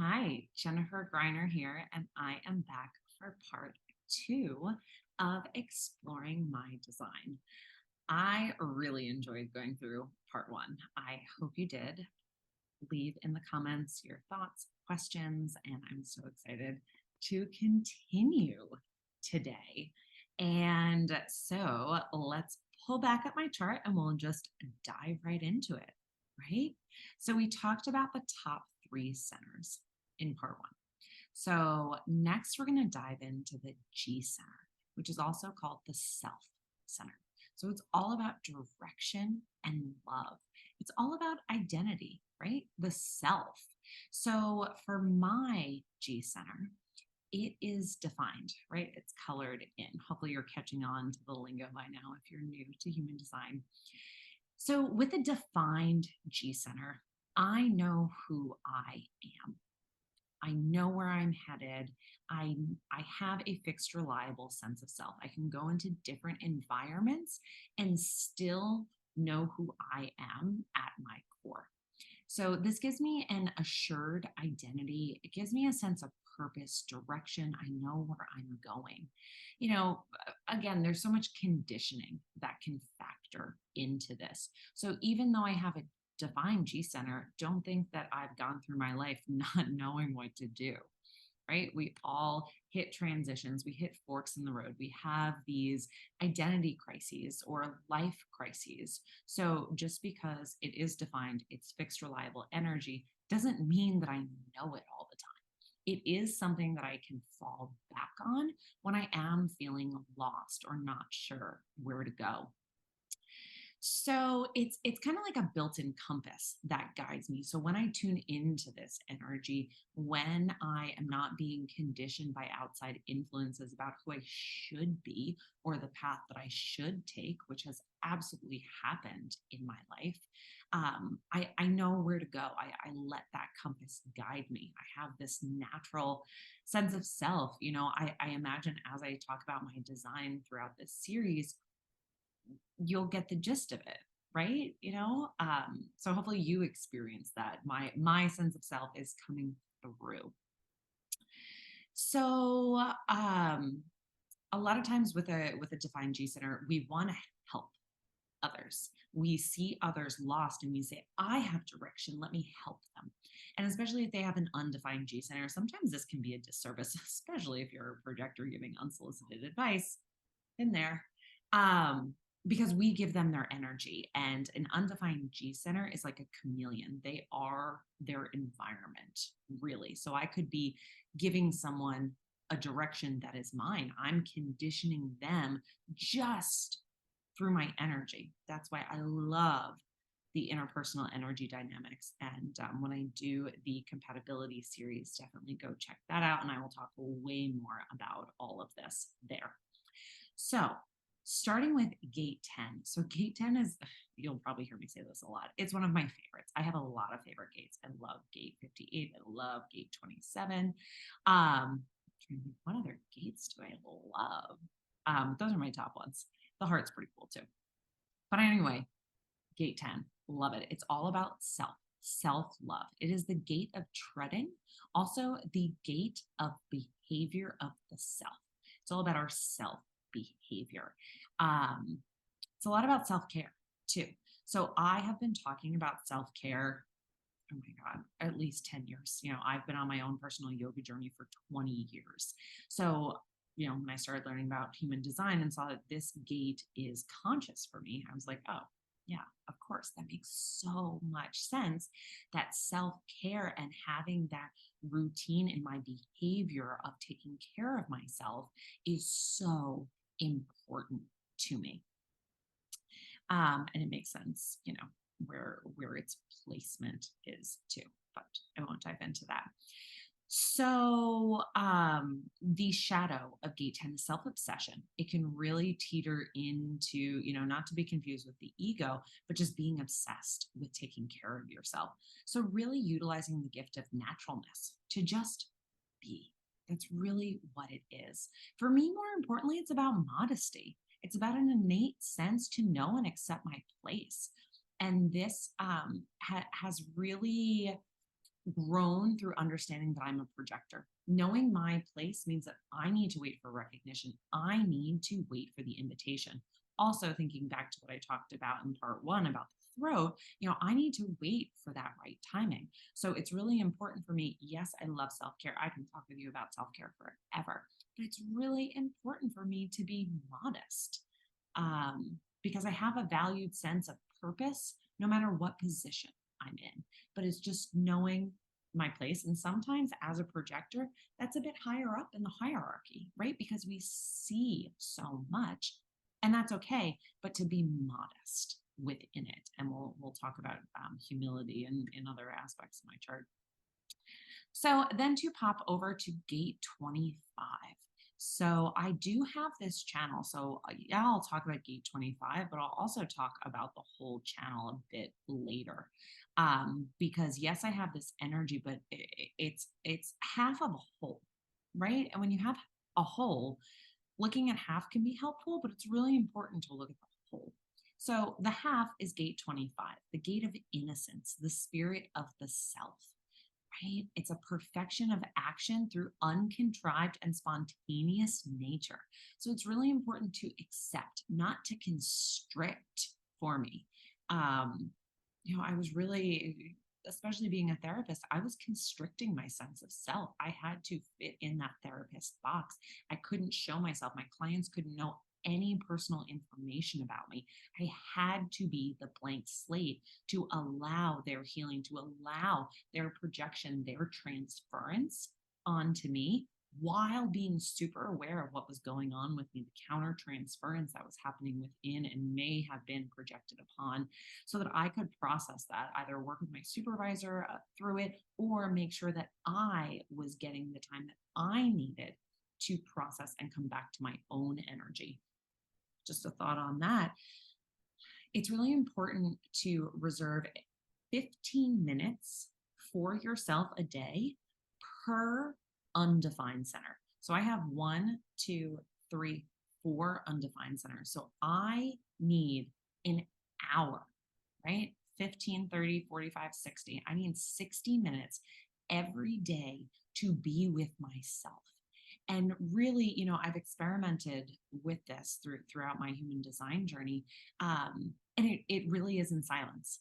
Hi, Jennifer Griner here, and I am back for part two of exploring my design. I really enjoyed going through part one. I hope you did. Leave in the comments your thoughts, questions, and I'm so excited to continue today. And so let's pull back up my chart and we'll just dive right into it, right? So we talked about the top three centers in part one. So next, we're going to dive into the G center, which is also called the self center. So it's all about direction and love. It's all about identity, right? The self. So for my G center, it is defined, right? It's colored in. Hopefully, you're catching on to the lingo by now if you're new to human design. So, with a defined G center, I know who I am. I know where I'm headed. I have a fixed, reliable sense of self. I can go into different environments and still know who I am at my core. So this gives me an assured identity. It gives me a sense of purpose, direction. I know where I'm going. Again, there's so much conditioning that can factor into this. So even though I have a defined G center, don't think that I've gone through my life not knowing what to do. Right? We all hit transitions, we hit forks in the road. We have these identity crises or life crises. So just because it is defined, it's fixed, reliable energy, doesn't mean that I know it all the time. It is something that I can fall back on when I am feeling lost or not sure where to go. So it's kind of like a built-in compass that guides me. So when I tune into this energy, when I am not being conditioned by outside influences about who I should be or the path that I should take, which has absolutely happened in my life, I know where to go. I let that compass guide me. I have this natural sense of self. I imagine as I talk about my design throughout this series, you'll get the gist of it, right? So hopefully you experience that. My sense of self is coming through. So a lot of times with a defined G center, we want to help others. We see others lost and we say, I have direction, let me help them. And especially if they have an undefined G center, sometimes this can be a disservice, especially if you're a projector giving unsolicited advice in there. Because we give them their energy, and an undefined G center is like a chameleon. They are their environment, really. So I could be giving someone a direction that is mine. I'm conditioning them just through my energy. That's why I love the interpersonal energy dynamics. And when I do the compatibility series, definitely go check that out. And I will talk way more about all of this there. So, starting with gate 10. So, gate 10 is, you'll probably hear me say this a lot. It's one of my favorites. I have a lot of favorite gates. I love gate 58. I love gate 27. What other gates do I love? Those are my top ones. The heart's pretty cool too. But anyway, gate 10, love it. It's all about self love. It is the gate of treading, also the gate of behavior of the self. It's all about our self behavior. Um, it's a lot about self care too. So I have been talking about self care. Oh my God, at least 10 years. I've been on my own personal yoga journey for 20 years. So, when I started learning about human design and saw that this gate is conscious for me, I was like, oh, yeah, of course, that makes so much sense. That self care and having that routine in my behavior of taking care of myself is so important to me. And it makes sense, where its placement is too, but I won't dive into that. So the shadow of gate 10 is self-obsession. It can really teeter into, not to be confused with the ego, but just being obsessed with taking care of yourself. So really utilizing the gift of naturalness to just be. That's really what it is. For me, more importantly, it's about modesty. It's about an innate sense to know and accept my place. And this has really grown through understanding that I'm a projector. Knowing my place means that I need to wait for recognition. I need to wait for the invitation. Also, thinking back to what I talked about in part one about the throat, I need to wait for that right timing. So it's really important for me. Yes, I love self care. I can talk with you about self care forever, but it's really important for me to be modest because I have a valued sense of purpose no matter what position I'm in. But it's just knowing my place. And sometimes as a projector, that's a bit higher up in the hierarchy, right? Because we see so much, and that's okay, but to be modest within it. And we'll talk about humility and in other aspects of my chart. So then to pop over to gate 25. So I do have this channel. So yeah, I'll talk about gate 25, but I'll also talk about the whole channel a bit later. Because yes, I have this energy, but it's half of a whole, right? And when you have a whole, looking at half can be helpful, but it's really important to look at the whole. So the half is gate 25, the gate of innocence, the spirit of the self, right? It's a perfection of action through uncontrived and spontaneous nature. So it's really important to accept, not to constrict for me. Um, I was really, especially being a therapist, I was constricting my sense of self. I had to fit in that therapist box. I couldn't show myself. My clients couldn't know any personal information about me. I had to be the blank slate to allow their healing, to allow their projection, their transference onto me while being super aware of what was going on with me, the counter transference that was happening within and may have been projected upon, so that I could process that, either work with my supervisor through it or make sure that I was getting the time that I needed to process and come back to my own energy. Just a thought on that. It's really important to reserve 15 minutes for yourself a day per undefined center. So I have 1, 2, 3, 4 undefined centers. So I need an hour, right? 15, 30, 45, 60. I need 60 minutes every day to be with myself. And really, I've experimented with this throughout my human design journey. And it really is in silence.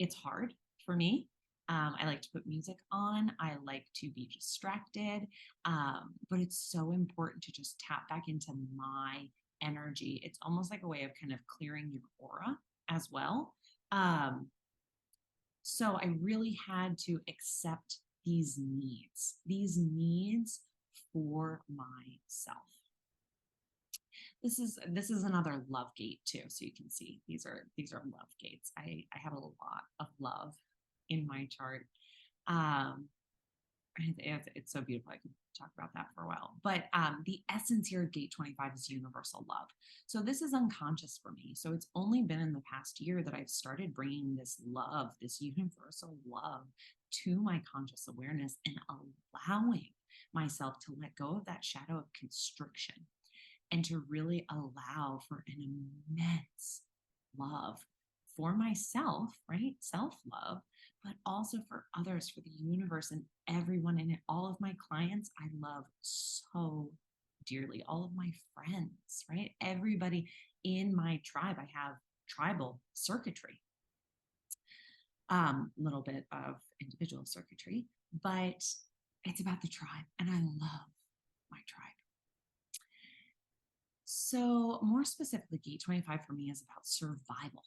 It's hard for me. I like to put music on. I like to be distracted. But it's so important to just tap back into my energy. It's almost like a way of kind of clearing your aura as well. So I really had to accept these needs for myself. This is another love gate too. So you can see these are love gates. I have a lot of love in my chart. Um, it's so beautiful. I can talk about that for a while. But the essence here of gate 25 is universal love. So this is unconscious for me. So it's only been in the past year that I've started bringing this love, this universal love to my conscious awareness and allowing myself to let go of that shadow of constriction and to really allow for an immense love for myself, right? Self love, but also for others, for the universe and everyone in it. All of my clients, I love so dearly. All of my friends, right? Everybody in my tribe, I have tribal circuitry, little bit of individual circuitry, but it's about the tribe, and I love my tribe. So, more specifically, gate 25 for me is about survival.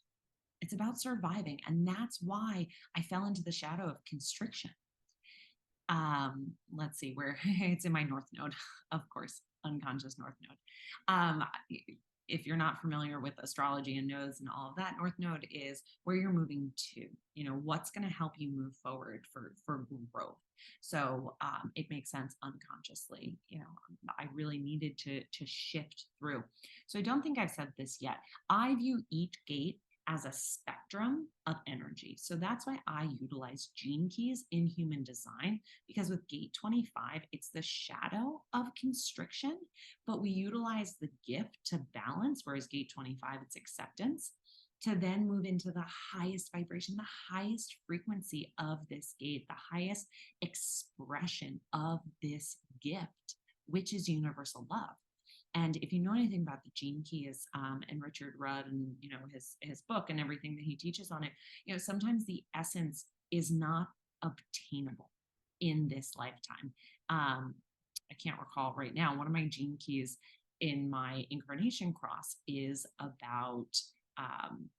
It's about surviving. And that's why I fell into the shadow of constriction. Let's see where it's in my North Node, of course, unconscious North Node. Um, if you're not familiar with astrology and nodes and all of that, North Node is where you're moving to, what's going to help you move forward for growth. So it makes sense unconsciously. I really needed to shift through. So I don't think I've said this yet. I view each gate as a spectrum of energy. So that's why I utilize gene keys in human design, because with gate 25, it's the shadow of constriction, but we utilize the gift to balance, whereas gate 25, it's acceptance, to then move into the highest vibration, the highest frequency of this gate, the highest expression of this gift, which is universal love. And if you know anything about the gene keys, and Richard Rudd and his book and everything that he teaches on it, sometimes the essence is not obtainable in this lifetime. I can't recall right now. One of my gene keys in my incarnation cross is about um,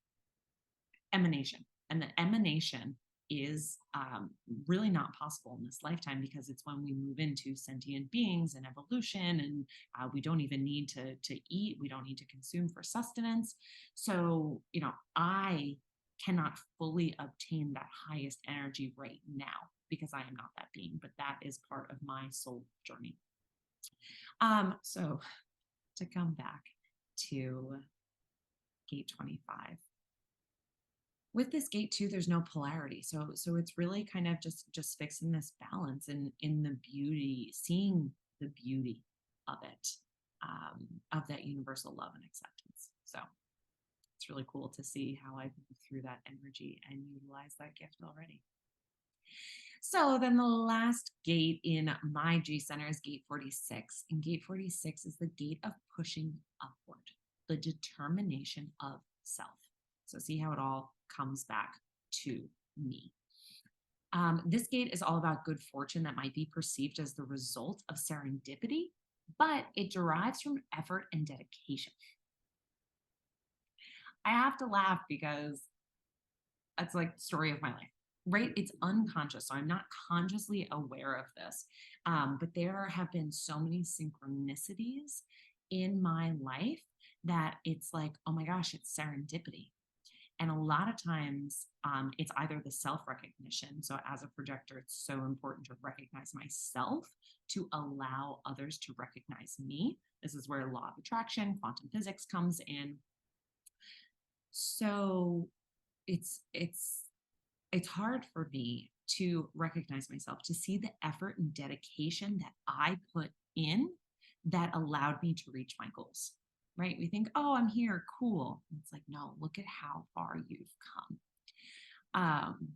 emanation. And the emanation is really not possible in this lifetime, because it's when we move into sentient beings and evolution, and we don't even need to eat. We don't need to consume for sustenance. So, I cannot fully obtain that highest energy right now because I am not that being, but that is part of my soul journey. So to come back to gate 25. With this gate too, there's no polarity. So it's really kind of just fixing this balance and in the beauty, seeing the beauty of it, of that universal love and acceptance. So it's really cool to see how I've moved through that energy and utilize that gift already. So then the last gate in my G center is gate 46. And gate 46 is the gate of pushing upward, the determination of self. So see how it all comes back to me. This gate is all about good fortune that might be perceived as the result of serendipity, but it derives from effort and dedication. I have to laugh because it's like the story of my life, right? It's unconscious. So I'm not consciously aware of this. But there have been so many synchronicities in my life that it's like, oh my gosh, it's serendipity. And a lot of times it's either the self-recognition. So as a projector, it's so important to recognize myself to allow others to recognize me. This is where law of attraction, quantum physics comes in. So it's hard for me to recognize myself, to see the effort and dedication that I put in that allowed me to reach my goals. Right? We think, oh, I'm here, cool. And it's like, no, look at how far you've come.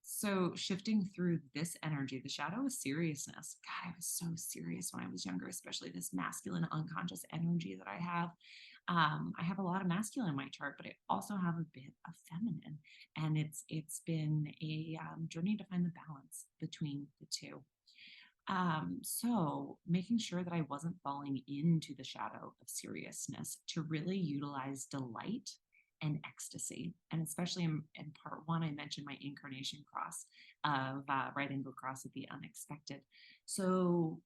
So shifting through this energy, the shadow of seriousness. God, I was so serious when I was younger, especially this masculine unconscious energy that I have. I have a lot of masculine in my chart, but I also have a bit of feminine, and it's been a journey to find the balance between the two. So making sure that I wasn't falling into the shadow of seriousness, to really utilize delight and ecstasy. And especially in part one, I mentioned my incarnation cross of right angle cross of the unexpected. So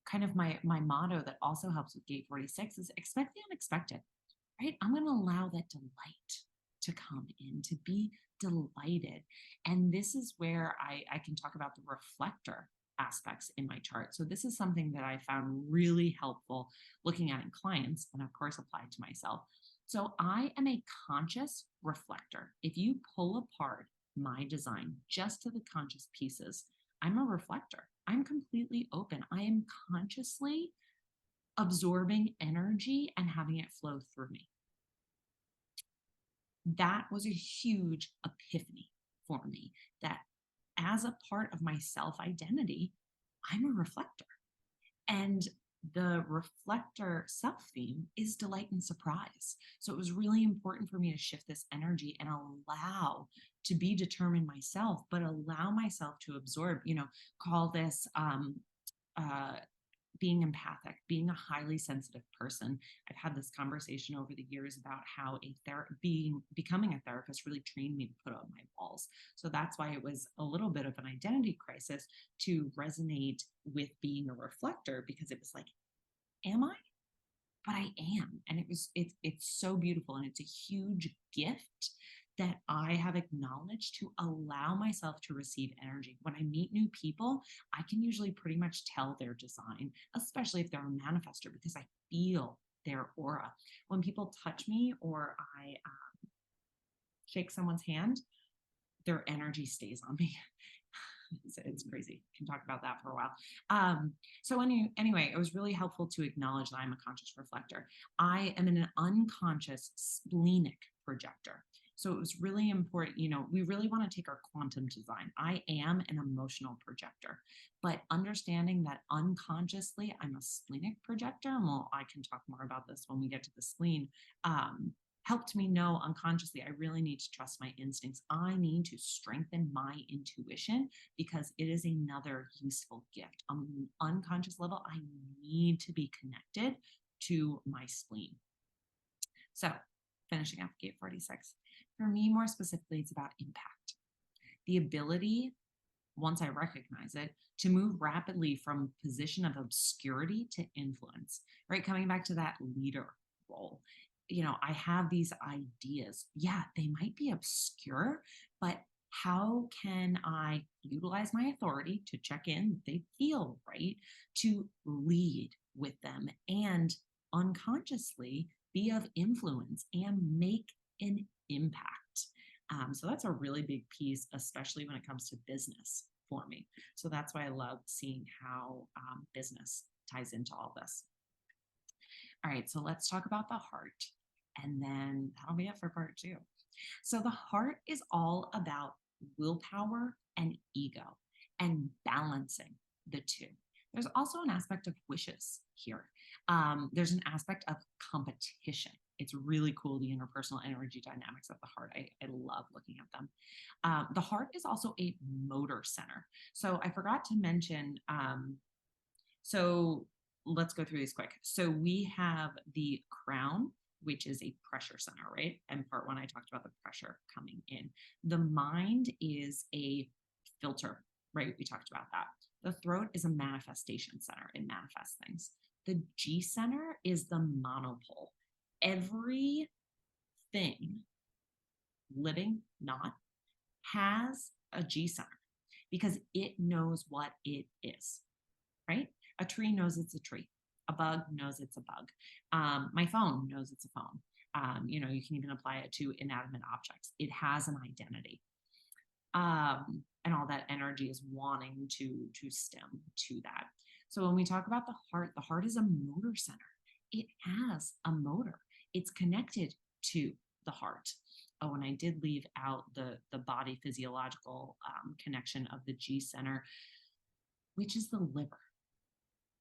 kind of my motto that also helps with gate 46 is expect the unexpected, right? I'm going to allow that delight to come in, to be delighted. And this is where I can talk about the reflector aspects in my chart. So this is something that I found really helpful looking at in clients, and of course applied to myself. So I am a conscious reflector. If you pull apart my design just to the conscious pieces, I'm a reflector. I'm completely open. I am consciously absorbing energy and having it flow through me. That was a huge epiphany for me, that as a part of my self identity, I'm a reflector. And the reflector self theme is delight and surprise. So it was really important for me to shift this energy and allow to be determined myself, but allow myself to absorb, call this being empathic, being a highly sensitive person. I've had this conversation over the years about how becoming a therapist really trained me to put up my walls. So that's why it was a little bit of an identity crisis to resonate with being a reflector, because it was like, am I? But I am. And it's so beautiful, and it's a huge gift that I have acknowledged to allow myself to receive energy. When I meet new people, I can usually pretty much tell their design, especially if they're a manifestor, because I feel their aura. When people touch me or I shake someone's hand, their energy stays on me. It's crazy. Can talk about that for a while. So anyway, it was really helpful to acknowledge that I'm a conscious reflector. I am an unconscious splenic projector. So it was really important, we really want to take our quantum design. I am an emotional projector, but understanding that unconsciously I'm a splenic projector, and well, I can talk more about this when we get to the spleen, um, helped me know unconsciously I really need to trust my instincts. I need to strengthen my intuition because it is another useful gift. On an unconscious level, I need to be connected to my spleen. So, finishing up gate 46. For me, more specifically, it's about impact. The ability, once I recognize it, to move rapidly from position of obscurity to influence, right? Coming back to that leader role. I have these ideas. Yeah, they might be obscure, but how can I utilize my authority to check in? They feel right to lead with them and unconsciously be of influence and make an impact. So that's a really big piece, especially when it comes to business for me. So that's why I love seeing how business ties into all this. All right, so let's talk about the heart, and then that'll be it for part two. So the heart is all about willpower and ego and balancing the two. There's also an aspect of wishes here. There's an aspect of competition. It's really cool, the interpersonal energy dynamics of the heart. I love looking at them. The heart is also a motor center. So I forgot to mention, so let's go through these quick. So we have the crown, which is a pressure center, right? And part one, I talked about the pressure coming in. The mind is a filter, right? We talked about that. The throat is a manifestation center. It manifests things. The G center is the monopole. Everything, living, not, has a G center because it knows what it is, right? A tree knows it's a tree. A bug knows it's a bug. My phone knows it's a phone. You can even apply it to inanimate objects. It has an identity. And all that energy is wanting to stem to that. So when we talk about the heart is a motor center. It has a motor. It's connected to the heart. Oh, and I did leave out the body physiological connection of the G center, which is the liver.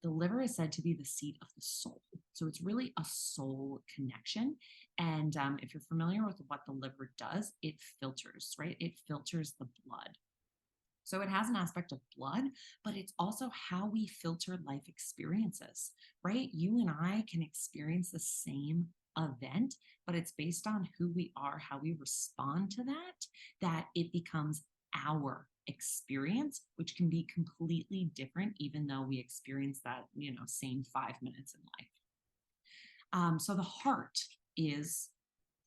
The liver is said to be the seat of the soul. So it's really a soul connection. And if you're familiar with what the liver does, it filters, right? It filters the blood. So it has an aspect of blood, but it's also how we filter life experiences, right? You and I can experience the same event, but it's based on who we are, how we respond to that it becomes our experience, which can be completely different, even though we experience that, same 5 minutes in life. So the heart is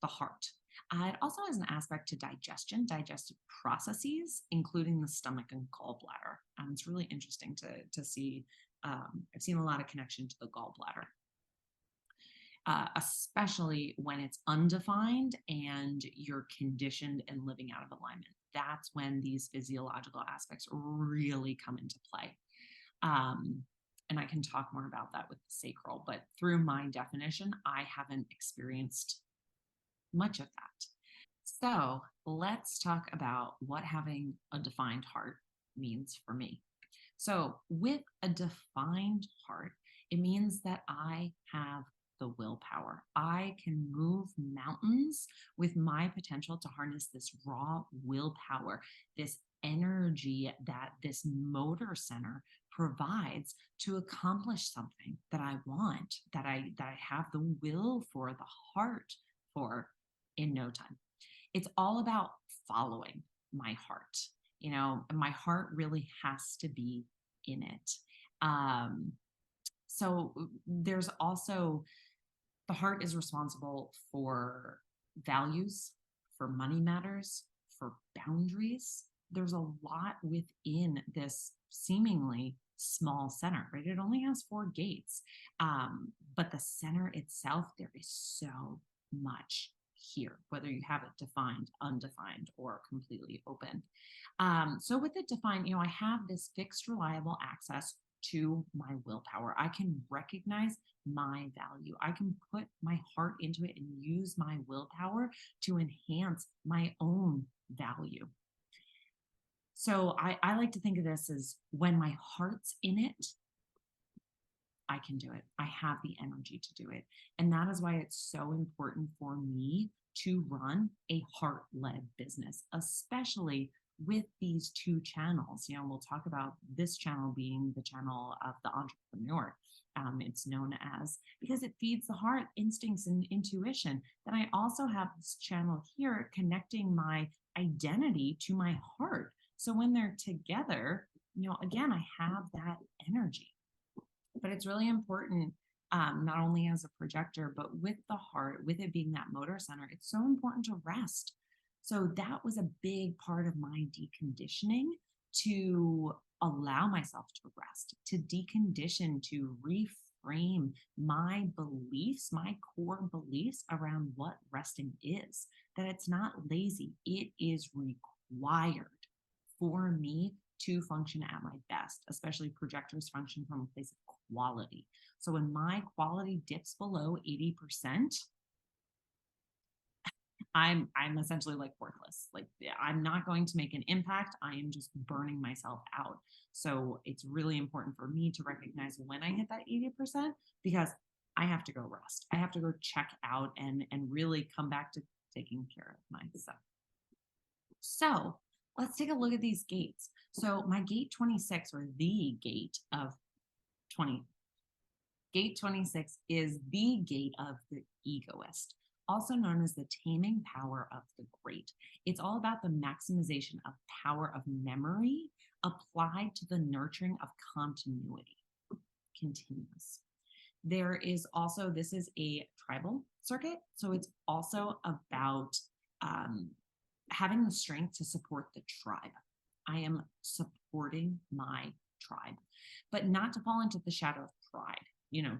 the heart. It also has an aspect to digestion, digestive processes, including the stomach and gallbladder. It's really interesting to see. I've seen a lot of connection to the gallbladder, especially when it's undefined and you're conditioned and living out of alignment. That's when these physiological aspects really come into play. And I can talk more about that with the sacral, but through my definition, I haven't experienced much of that. So let's talk about what having a defined heart means for me. So, with a defined heart, it means that I have the willpower. I can move mountains with my potential to harness this raw willpower, this energy that this motor center provides to accomplish something that I want, that I have the will for, the heart for, in no time. It's all about following my heart. My heart really has to be in it. So there's also, the heart is responsible for values, for money matters, for boundaries. There's a lot within this seemingly small center, right? It only has 4 gates. But the center itself, there is so much here, whether you have it defined, undefined, or completely open. So with it defined, I have this fixed, reliable access to my willpower. I can recognize my value. I can put my heart into it and use my willpower to enhance my own value. So I like to think of this as when my heart's in it, I can do it. I have the energy to do it. And that is why it's so important for me to run a heart led business, especially with these two channels. We'll talk about this channel being the channel of the entrepreneur. It's known as because it feeds the heart, instincts, and intuition. Then I also have this channel here connecting my identity to my heart. So when they're together, again, I have that energy. But it's really important, not only as a projector, but with the heart, with it being that motor center, it's so important to rest. So that was a big part of my deconditioning to allow myself to rest, to decondition, to reframe my beliefs, my core beliefs around what resting is, that it's not lazy, it is required for me to function at my best, especially projectors function from a place of quality. So when my quality dips below 80%, I'm essentially like worthless. Like I'm not going to make an impact. I am just burning myself out. So it's really important for me to recognize when I hit that 80% because I have to go rest. I have to go check out and really come back to taking care of myself. So let's take a look at these gates. So my gate 26 or the gate of 20, gate 26 is the gate of the egoist, also known as the taming power of the great. It's all about the maximization of power of memory applied to the nurturing of continuity. Continuous. There is also, this is a tribal circuit. So it's also about having the strength to support the tribe. I am supporting my tribe, but not to fall into the shadow of pride,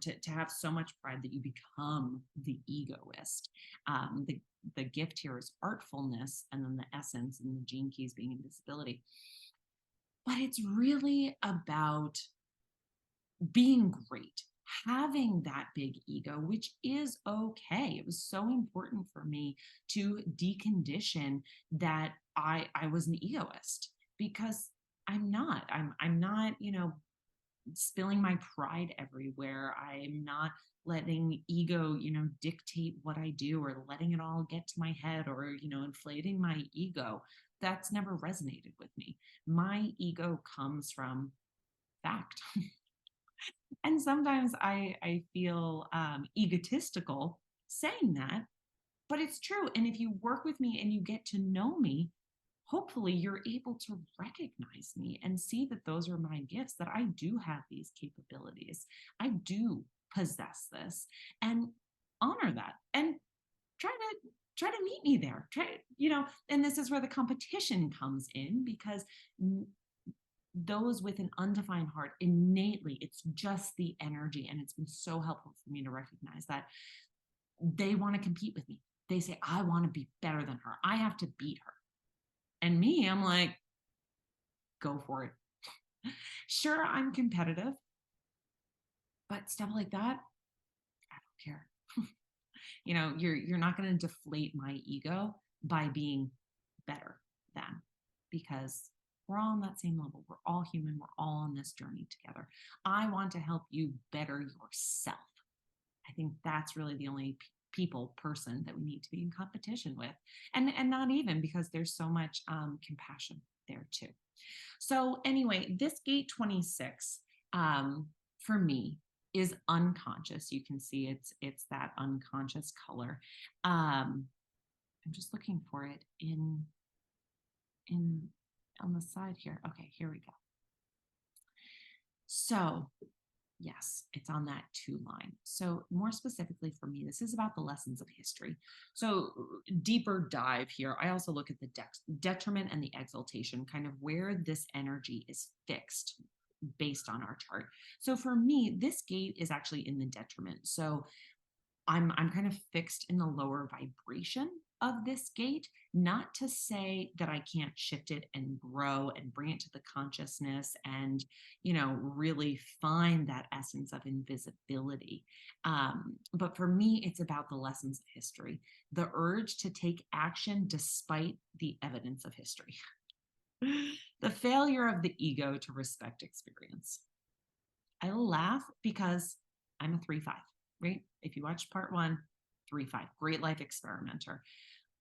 to have so much pride that you become the egoist. The gift here is artfulness, and then the essence and the gene keys being invisibility. But it's really about being great, having that big ego, which is okay. It was so important for me to decondition that I was an egoist because I'm not. I'm not, spilling my pride everywhere. I'm not letting ego, dictate what I do or letting it all get to my head or, inflating my ego. That's never resonated with me. My ego comes from fact. And sometimes I feel egotistical saying that, but it's true. And if you work with me and you get to know me, hopefully you're able to recognize me and see that those are my gifts, that I do have these capabilities. I do possess this and honor that and try to meet me there. And this is where the competition comes in because those with an undefined heart innately, it's just the energy, and it's been so helpful for me to recognize that they want to compete with me. They say, I want to be better than her, I have to beat her. And me, I'm like, go for it. Sure, I'm competitive, but stuff like that, I don't care. You're not going to deflate my ego by being better than, because we're all on that same level. We're all human. We're all on this journey together. I want to help you better yourself. I think that's really the only person that we need to be in competition with. And not even, because there's so much compassion there too. So anyway, this gate 26 for me is unconscious. You can see it's that unconscious color. I'm just looking for it in on the side here. Okay, here we go. So yes, it's on that 2 line. So more specifically for me, this is about the lessons of history. So deeper dive here. I also look at the detriment and the exaltation, kind of where this energy is fixed based on our chart. So for me, this gate is actually in the detriment. So I'm kind of fixed in the lower vibration. of this gate, not to say that I can't shift it and grow and bring it to the consciousness and, really find that essence of invisibility. But for me, it's about the lessons of history, the urge to take action despite the evidence of history, the failure of the ego to respect experience. I laugh because I'm a 3-5, right? If you watch part one, 3-5, great life experimenter.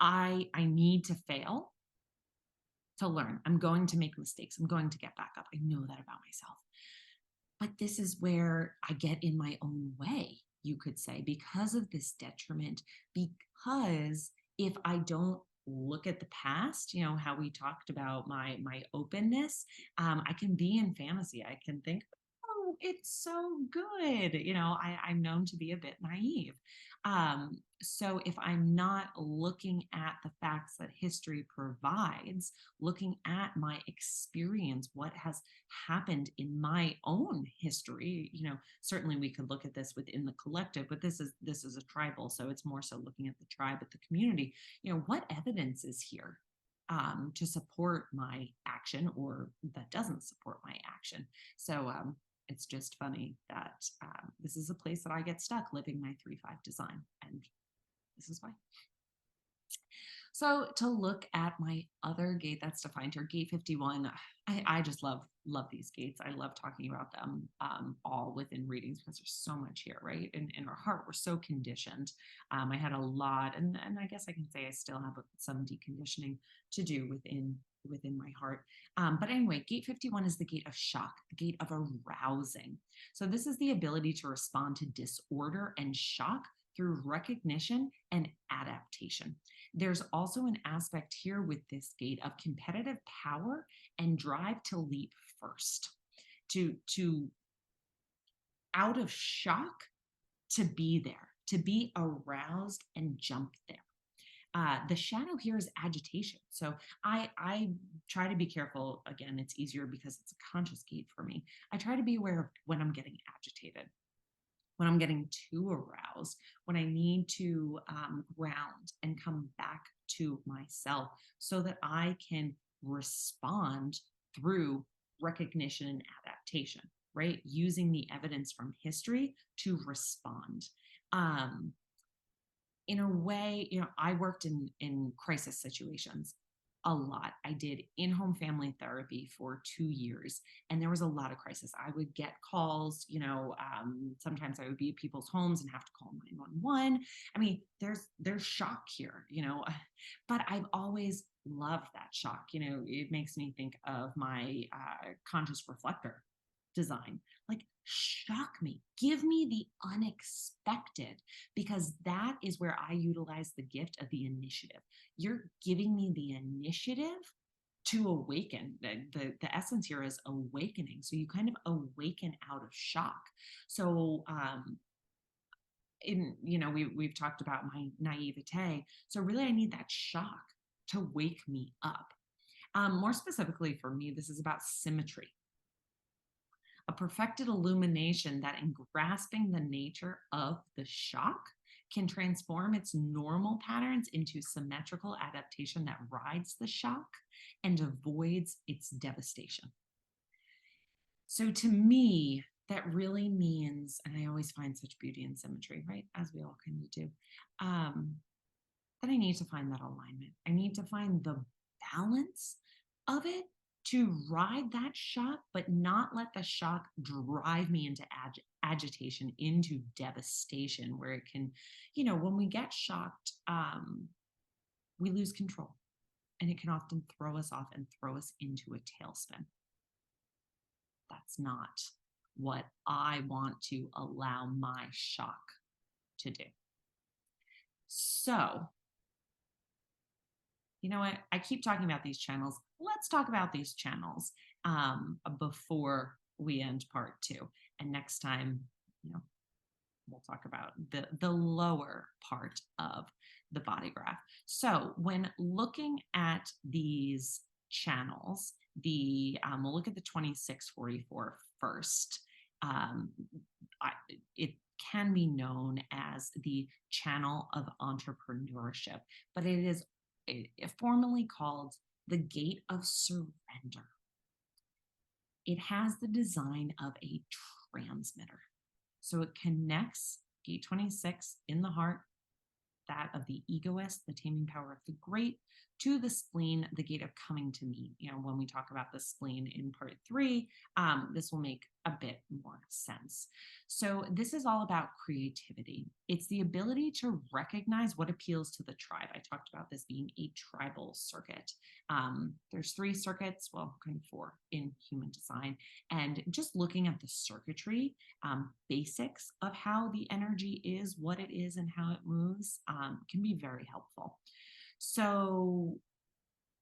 I need to fail to learn. I'm going to make mistakes. I'm going to get back up. I know that about myself. But this is where I get in my own way, you could say, because of this detriment. Because if I don't look at the past, how we talked about my openness, I can be in fantasy. I can think, oh, it's so good. I'm known to be a bit naive. So if I'm not looking at the facts that history provides, looking at my experience, what has happened in my own history, certainly we could look at this within the collective, but this is a tribal, so it's more so looking at the tribe, at the community. What evidence is here to support my action or that doesn't support my action? So it's just funny that this is a place that I get stuck living my 3-5 design, and this is why. So to look at my other gate that's defined here, gate 51, I just love these gates. I love talking about them all within readings because there's so much here, right? In our heart, we're so conditioned. I had a lot, and I guess I can say I still have some deconditioning to do within my heart. But anyway, gate 51 is the gate of shock, the gate of arousing. So this is the ability to respond to disorder and shock through recognition and adaptation. There's also an aspect here with this gate of competitive power and drive to leap first, to out of shock, to be there, to be aroused and jump there. The shadow here is agitation. So I try to be careful. Again, it's easier because it's a conscious gate for me. I try to be aware of when I'm getting agitated, when I'm getting too aroused, when I need to ground and come back to myself so that I can respond through recognition and adaptation, right? Using the evidence from history to respond. In a way, I worked in crisis situations a lot. I did in-home family therapy for 2 years, and there was a lot of crisis. I would get calls, sometimes I would be at people's homes and have to call 911. I mean, there's shock here, but I've always loved that shock. It makes me think of my conscious reflector design. Like, shock me, give me the unexpected, because that is where I utilize the gift of the initiative. You're giving me the initiative to awaken. The essence here is awakening. So you kind of awaken out of shock. So we've talked about my naivete. So really I need that shock to wake me up. More specifically for me, this is about symmetry, a perfected illumination that, in grasping the nature of the shock, can transform its normal patterns into symmetrical adaptation that rides the shock and avoids its devastation. So to me, that really means, and I always find such beauty in symmetry, right? As we all kind of do, that I need to find that alignment. I need to find the balance of it to ride that shock, but not let the shock drive me into agitation, into devastation, where it can, when we get shocked, we lose control, and it can often throw us off and throw us into a tailspin. That's not what I want to allow my shock to do. So, you know what? I keep talking about these channels. Let's talk about these channels before we end part 2. And next time, we'll talk about the lower part of the body graph. So when looking at these channels, we'll look at the 2644 first. It can be known as the channel of entrepreneurship, but it is formally called the gate of surrender. It has the design of a transmitter. So it connects gate 26 in the heart, that of the egoist, the taming power of the great, to the spleen, the gate of coming to me. When we talk about the spleen in part 3, this will make a bit more sense. So this is all about creativity. It's the ability to recognize what appeals to the tribe. I talked about this being a tribal circuit. There's 3 circuits, well, kind of 4 in human design. And just looking at the circuitry, basics of how the energy is, what it is, and how it moves can be very helpful. So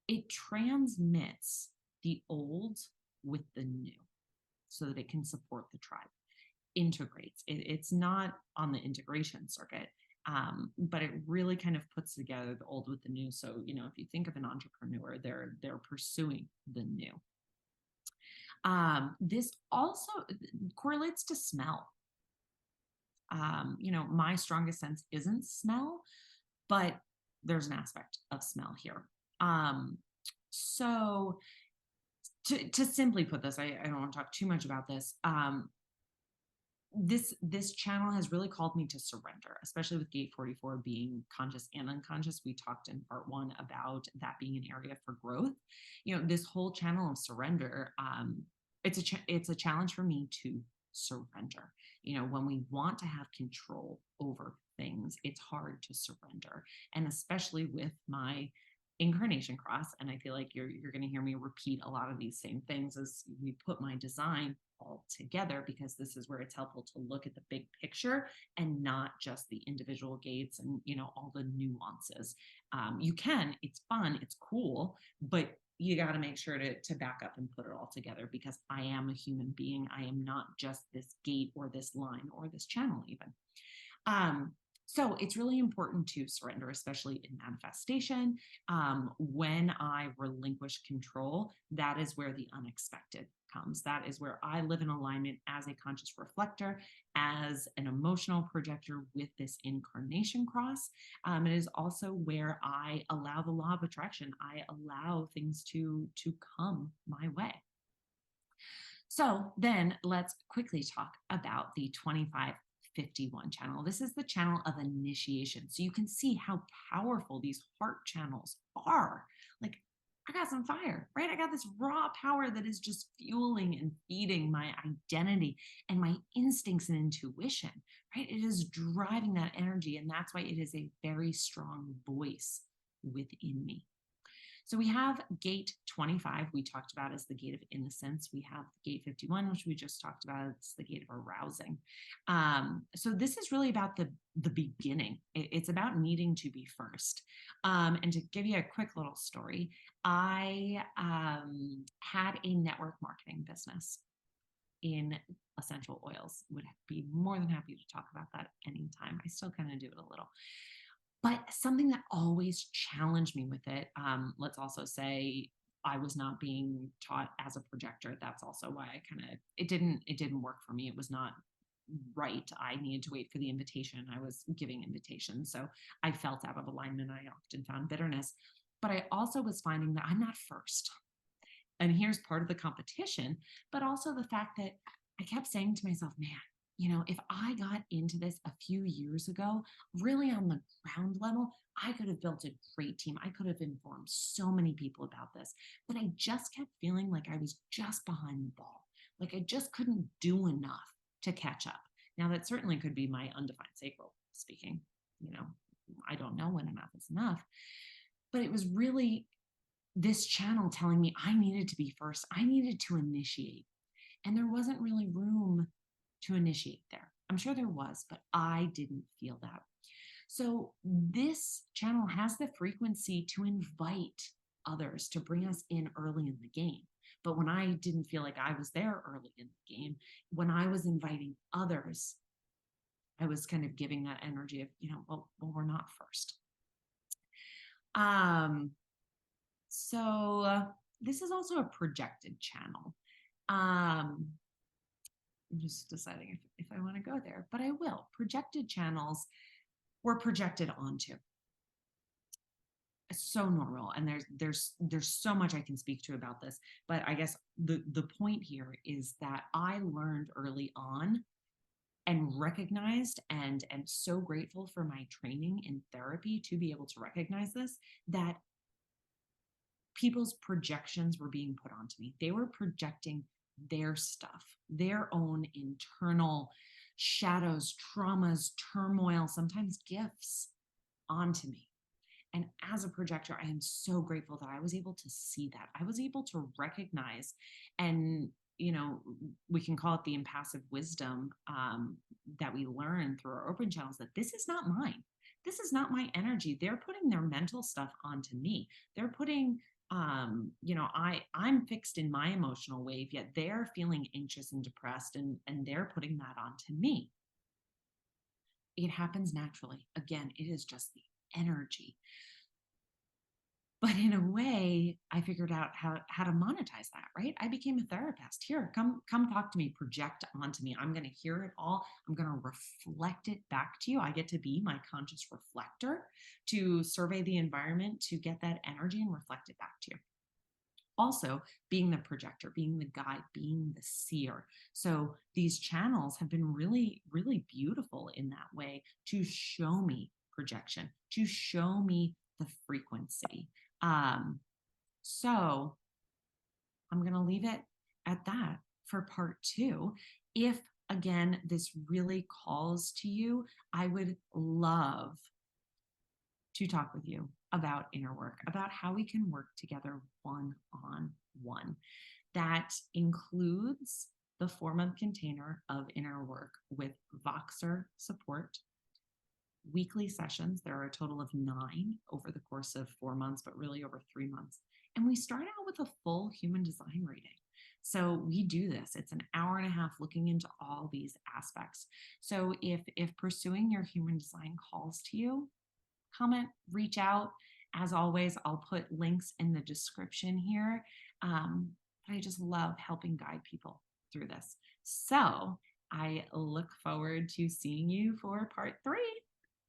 it transmits the old with the new so that it can support the tribe. Integrates. It's not on the integration circuit, but it really kind of puts together the old with the new. So, if you think of an entrepreneur, they're pursuing the new. This also correlates to smell. My strongest sense isn't smell, but there's an aspect of smell here. So to simply put this, I don't want to talk too much about this. This channel has really called me to surrender, especially with gate 44 being conscious and unconscious. We talked in part 1 about that being an area for growth. This whole channel of surrender, it's a challenge for me to surrender. When we want to have control over things, it's hard to surrender. And especially with my incarnation cross, and I feel like you're going to hear me repeat a lot of these same things as we put my design all together, because this is where it's helpful to look at the big picture and not just the individual gates and all the nuances. It's fun, it's cool, but you got to make sure to back up and put it all together, because I am a human being. I am not just this gate or this line or this channel even. So it's really important to surrender, especially in manifestation. When I relinquish control, that is where the unexpected comes. That is where I live in alignment as a conscious reflector, as an emotional projector with this incarnation cross. It is also where I allow the law of attraction. I allow things to come my way. So then let's quickly talk about the 2551 channel. This is the channel of initiation. So you can see how powerful these heart channels are. Like, I got some fire, right? I got this raw power that is just fueling and feeding my identity and my instincts and intuition, right? It is driving that energy. And that's why it is a very strong voice within me. So we have gate 25, we talked about as the gate of innocence. We have gate 51, which we just talked about. It's the gate of arousing. So this is really about the beginning. It's about needing to be first. And to give you a quick little story, I had a network marketing business in essential oils. Would be more than happy to talk about that anytime. I still kind of do it a little. But something that always challenged me with it, let's also say I was not being taught as a projector. That's also why it didn't work for me. It was not right. I needed to wait for the invitation. I was giving invitations. So I felt out of alignment. I often found bitterness. But I also was finding that I'm not first. And here's part of the competition, but also the fact that I kept saying to myself, man, if I got into this a few years ago, really on the ground level, I could have built a great team. I could have informed so many people about this, but I just kept feeling like I was just behind the ball. Like I just couldn't do enough to catch up. Now that certainly could be my undefined sacral speaking. I don't know when enough is enough, but it was really this channel telling me I needed to be first. I needed to initiate, and there wasn't really room to initiate there. I'm sure there was, but I didn't feel that. So this channel has the frequency to invite others to bring us in early in the game. But when I didn't feel like I was there early in the game, when I was inviting others, I was kind of giving that energy of, well, we're not first. So this is also a projected channel. I'm just deciding if I want to go there, but I will. Projected channels were projected onto. It's so normal, and there's so much I can speak to about this, but I guess the point here is that I learned early on and recognized and so grateful for my training in therapy to be able to recognize this, that people's projections were being put onto me. They were projecting their stuff, their own internal shadows, traumas, turmoil, sometimes gifts onto me. And as a projector, I am so grateful that I was able to see that. I was able to recognize, and we can call it the impassive wisdom that we learn through our open channels, that this is not mine. This is not my energy. They're putting their mental stuff onto me. They're putting I'm fixed in my emotional wave, yet they're feeling anxious and depressed, and they're putting that onto me. It happens naturally. Again, it is just the energy. But in a way, I figured out how to monetize that, right? I became a therapist. Here, come talk to me, project onto me. I'm going to hear it all. I'm going to reflect it back to you. I get to be my conscious reflector, to survey the environment, to get that energy and reflect it back to you. Also, being the projector, being the guide, being the seer. So these channels have been really, really beautiful in that way, to show me projection, to show me the frequency. So I'm going to leave it at that for part 2. If, again, this really calls to you, I would love to talk with you about inner work, about how we can work together one-on-one. That includes the 4-month container of inner work with Voxer support, weekly sessions. There are a total of 9 over the course of 4 months, but really over 3 months. And we start out with a full human design reading. So we do this. It's an hour and a half looking into all these aspects. So if pursuing your human design calls to you, comment, reach out. As always, I'll put links in the description here. But I just love helping guide people through this. So I look forward to seeing you for part 3.